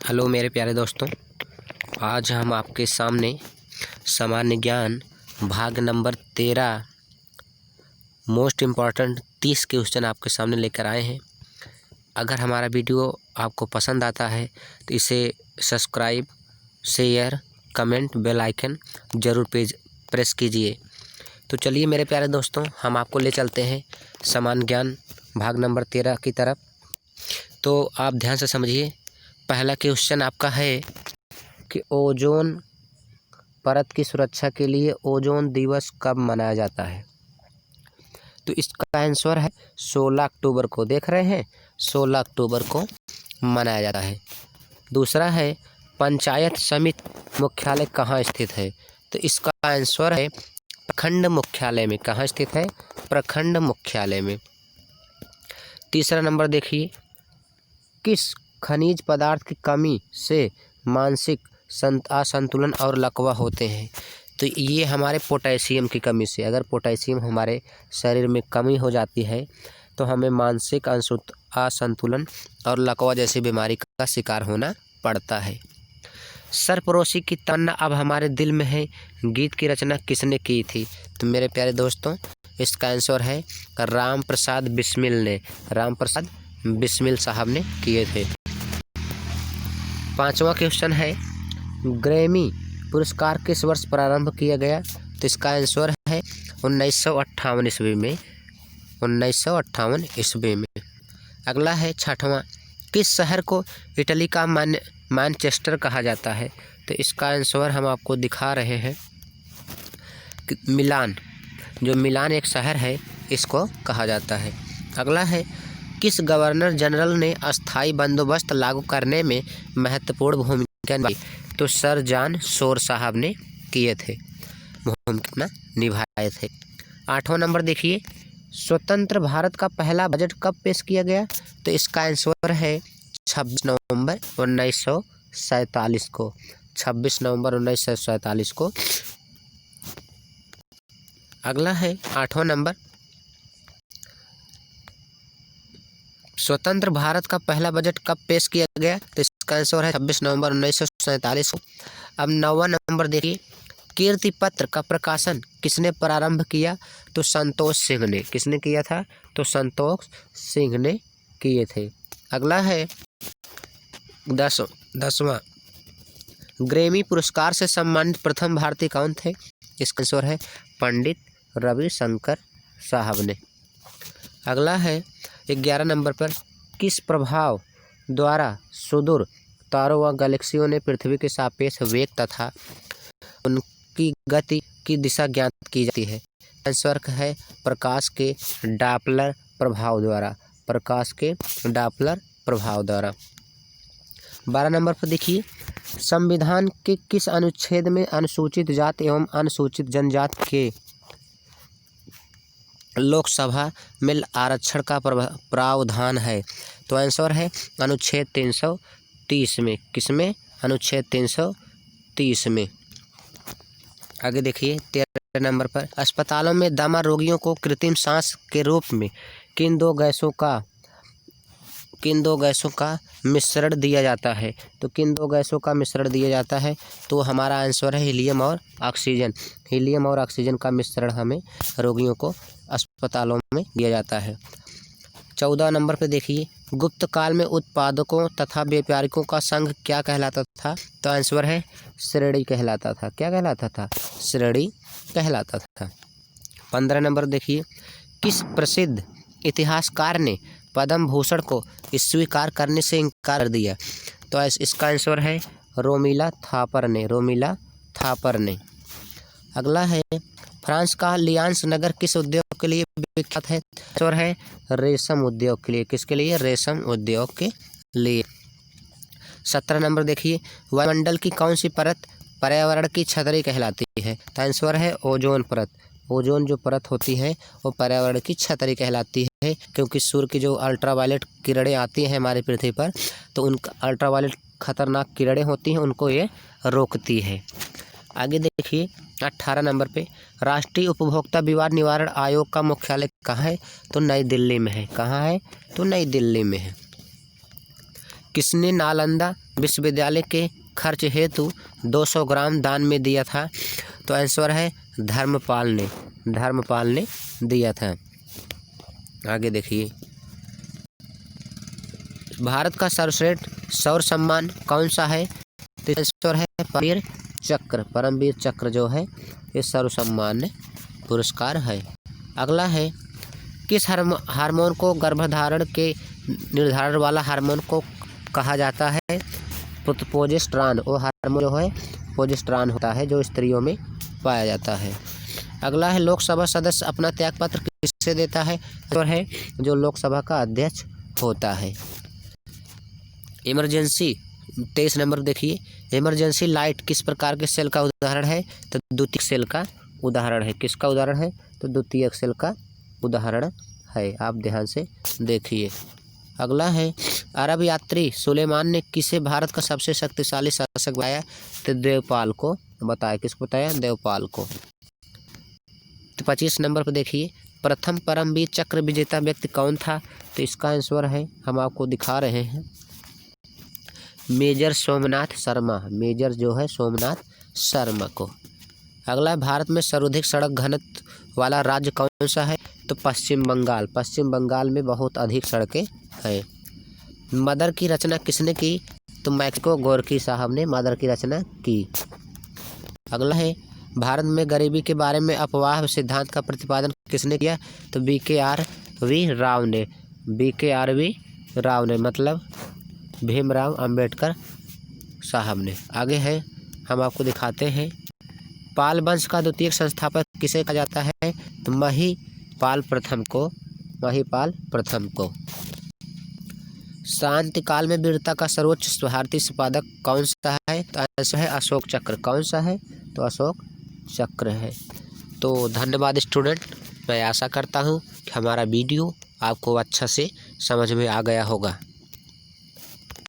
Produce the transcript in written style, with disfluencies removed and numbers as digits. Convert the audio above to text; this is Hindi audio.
हेलो मेरे प्यारे दोस्तों, आज हम आपके सामने सामान्य ज्ञान भाग नंबर 13 मोस्ट इम्पॉर्टेंट 30 क्वेश्चन आपके सामने लेकर आए हैं। अगर हमारा वीडियो आपको पसंद आता है तो इसे subscribe, share, comment, bell icon ज़रूर प्रेस कीजिए। तो चलिए मेरे प्यारे दोस्तों, हम आपको ले चलते हैं सामान्य ज्ञान भाग नंबर 13 की तरफ। तो आप ध्यान से समझिए। पहला क्वेश्चन आपका है कि ओजोन परत की सुरक्षा के लिए ओजोन दिवस कब मनाया जाता है। तो इसका आंसर है 16 अक्टूबर को। देख रहे हैं, 16 अक्टूबर को मनाया जाता है। दूसरा है पंचायत समिति मुख्यालय कहाँ स्थित है। तो इसका आंसर है प्रखंड मुख्यालय में। कहाँ स्थित है? प्रखंड मुख्यालय में। तीसरा नंबर देखिए, किस खनिज पदार्थ की कमी से मानसिक असंतुलन और लकवा होते हैं। तो ये हमारे पोटेशियम की कमी से। अगर पोटेशियम हमारे शरीर में कमी हो जाती है तो हमें मानसिक असंतुलन और लकवा जैसी बीमारी का शिकार होना पड़ता है। सरफरोशी की तमन्ना अब हमारे दिल में है गीत की रचना किसने की थी। तो मेरे प्यारे दोस्तों, इसका आंसर है राम प्रसाद बिस्मिल ने। राम प्रसाद बिस्मिल साहब ने किए थे। पांचवा क्वेश्चन है ग्रैमी पुरस्कार किस वर्ष प्रारंभ किया गया। तो इसका आंसर है 1958 ईस्वी में। 1958 ईस्वी में। अगला है छठवां, किस शहर को इटली का मैनचेस्टर कहा जाता है। तो इसका आंसर हम आपको दिखा रहे हैं कि मिलान। जो मिलान एक शहर है, इसको कहा जाता है। अगला है किस गवर्नर जनरल ने अस्थायी बंदोबस्त लागू करने में महत्वपूर्ण भूमिका निभाई। तो सर जॉन शोर साहब ने किए थे, भूमिका निभाए थे। आठवां नंबर देखिए, स्वतंत्र भारत का पहला बजट कब पेश किया गया। तो इसका आंसर है 26 नवंबर 1947 को। 26 नवंबर 1947 को। अगला है आठवां नंबर, स्वतंत्र भारत का पहला बजट कब पेश किया गया। तो इसका आंसर है 26 नवंबर 1947 को। अब नौवां नंबर देखिए, कीर्ति पत्र का प्रकाशन किसने प्रारंभ किया। तो संतोष सिंह ने। किसने किया था? तो संतोष सिंह ने किए थे। अगला है 10वां, ग्रैमी पुरस्कार से सम्मानित प्रथम भारतीय कौन थे। इसका आंसर है पंडित रविशंकर साहब ने। अगला है 11 नंबर पर, किस प्रभाव द्वारा सुदूर तारों व गैलेक्सियों ने पृथ्वी के सापेक्ष वेग तथा उनकी गति की दिशा ज्ञात की जाती है। आंसर है प्रकाश के डापलर प्रभाव द्वारा। प्रकाश के डापलर प्रभाव द्वारा। 12 नंबर पर देखिए, संविधान के किस अनुच्छेद में अनुसूचित जाति एवं अनुसूचित जनजाति के लोकसभा में आरक्षण का प्रावधान है। तो आंसर है अनुच्छेद 330 में। किसमें? अनुच्छेद 330 में। आगे देखिए 13 नंबर पर, अस्पतालों में दमा रोगियों को कृत्रिम सांस के रूप में किन दो गैसों का मिश्रण दिया जाता है। तो किन दो गैसों का मिश्रण दिया जाता है। तो हमारा आंसर है हीलियम और ऑक्सीजन। हीलियम और ऑक्सीजन का मिश्रण हमें रोगियों को अस्पतालों में दिया जाता है। 14 नंबर पे देखिए, गुप्त काल में उत्पादकों तथा व्यापारिकों का संघ क्या कहलाता था। तो आंसर है श्रेणी कहलाता था। क्या कहलाता था? श्रेणी कहलाता था। 15 नंबर देखिए, किस प्रसिद्ध इतिहासकार ने पद्म भूषण को स्वीकार करने से इनकार कर दिया। तो इसका आंसर है रोमिला थापर ने। रोमिला थापर ने। अगला है फ्रांस का लियान्स नगर किस उद्योग के लिए विख्यात है। आंसर है रेशम उद्योग के लिए। किसके लिए? रेशम उद्योग के लिए। 17 नंबर देखिए, वायुमंडल की कौन सी परत पर्यावरण की छतरी कहलाती है। तो आंसर है ओजोन परत। ओजोन जो परत होती है वो पर्यावरण की छतरी कहलाती है, क्योंकि सूर्य की जो अल्ट्रावायलेट किरणें आती हैं हमारी पृथ्वी पर, तो उनका अल्ट्रावायलेट खतरनाक किरणें होती हैं, उनको ये रोकती है। आगे देखिए 18 नंबर पे, राष्ट्रीय उपभोक्ता विवाद निवारण आयोग का मुख्यालय कहाँ है। तो नई दिल्ली में है। कहाँ है? तो नई दिल्ली में है। किसने नालंदा विश्वविद्यालय के खर्च हेतु 200 ग्राम दान में दिया था? तो आंसर है धर्मपाल ने दिया था। आगे देखिए, भारत का सर्वश्रेष्ठ सौर सम्मान कौन सा है? तो आंसर है परमवीर चक्र जो है ये सर्व सम्मान पुरस्कार है। अगला है, किस हार्मोन को गर्भधारण के निर्धारण वाला हार्मोन को कहा जाता है? प्रोजेस्टेरॉन। वो हार्मोन जो है प्रोजेस्टेरॉन होता है जो स्त्रियों में पाया जाता है। अगला है, लोकसभा सदस्य अपना त्यागपत्र किससे देता है? और है जो लोकसभा का अध्यक्ष होता है। इमरजेंसी 23 नंबर देखिए, इमरजेंसी लाइट किस प्रकार के सेल का उदाहरण है? तो द्वितीयक सेल का उदाहरण है। किसका उदाहरण है? तो द्वितीयक सेल का उदाहरण है। आप ध्यान से देखिए। अगला है, अरब यात्री सुलेमान ने किसे भारत का सबसे शक्तिशाली शासक बताया? तो देवपाल को बताया। किसको बताया? देवपाल को। तो 25 नंबर पर देखिए, प्रथम परमवीर चक्र विजेता व्यक्ति कौन था? तो इसका आंसर है, हम आपको दिखा रहे हैं, मेजर सोमनाथ शर्मा। मेजर जो है सोमनाथ शर्मा को। अगला है, भारत में सर्वाधिक सड़क घनत्व वाला राज्य कौन सा है? तो पश्चिम बंगाल। पश्चिम बंगाल में बहुत अधिक सड़कें हैं। मदर की रचना किसने की? तो मैक्सिको गोर्की साहब ने मदर की रचना की। अगला है, भारत में गरीबी के बारे में अफवाह सिद्धांत का प्रतिपादन किसने किया? तो BKRV राव ने। BKRV राव ने मतलब भीमराव अंबेडकर साहब ने। आगे है, हम आपको दिखाते हैं, पाल वंश का द्वितीय संस्थापक किसे कहा जाता है? तो महिपाल प्रथम को। शांति काल में वीरता का सर्वोच्च भारतीय संपादक कौन सा है? तो आंसर है अशोक चक्र। कौन सा है? तो अशोक चक्र है। तो धन्यवाद स्टूडेंट, मैं आशा करता हूँ कि हमारा वीडियो आपको अच्छा से समझ में आ गया होगा।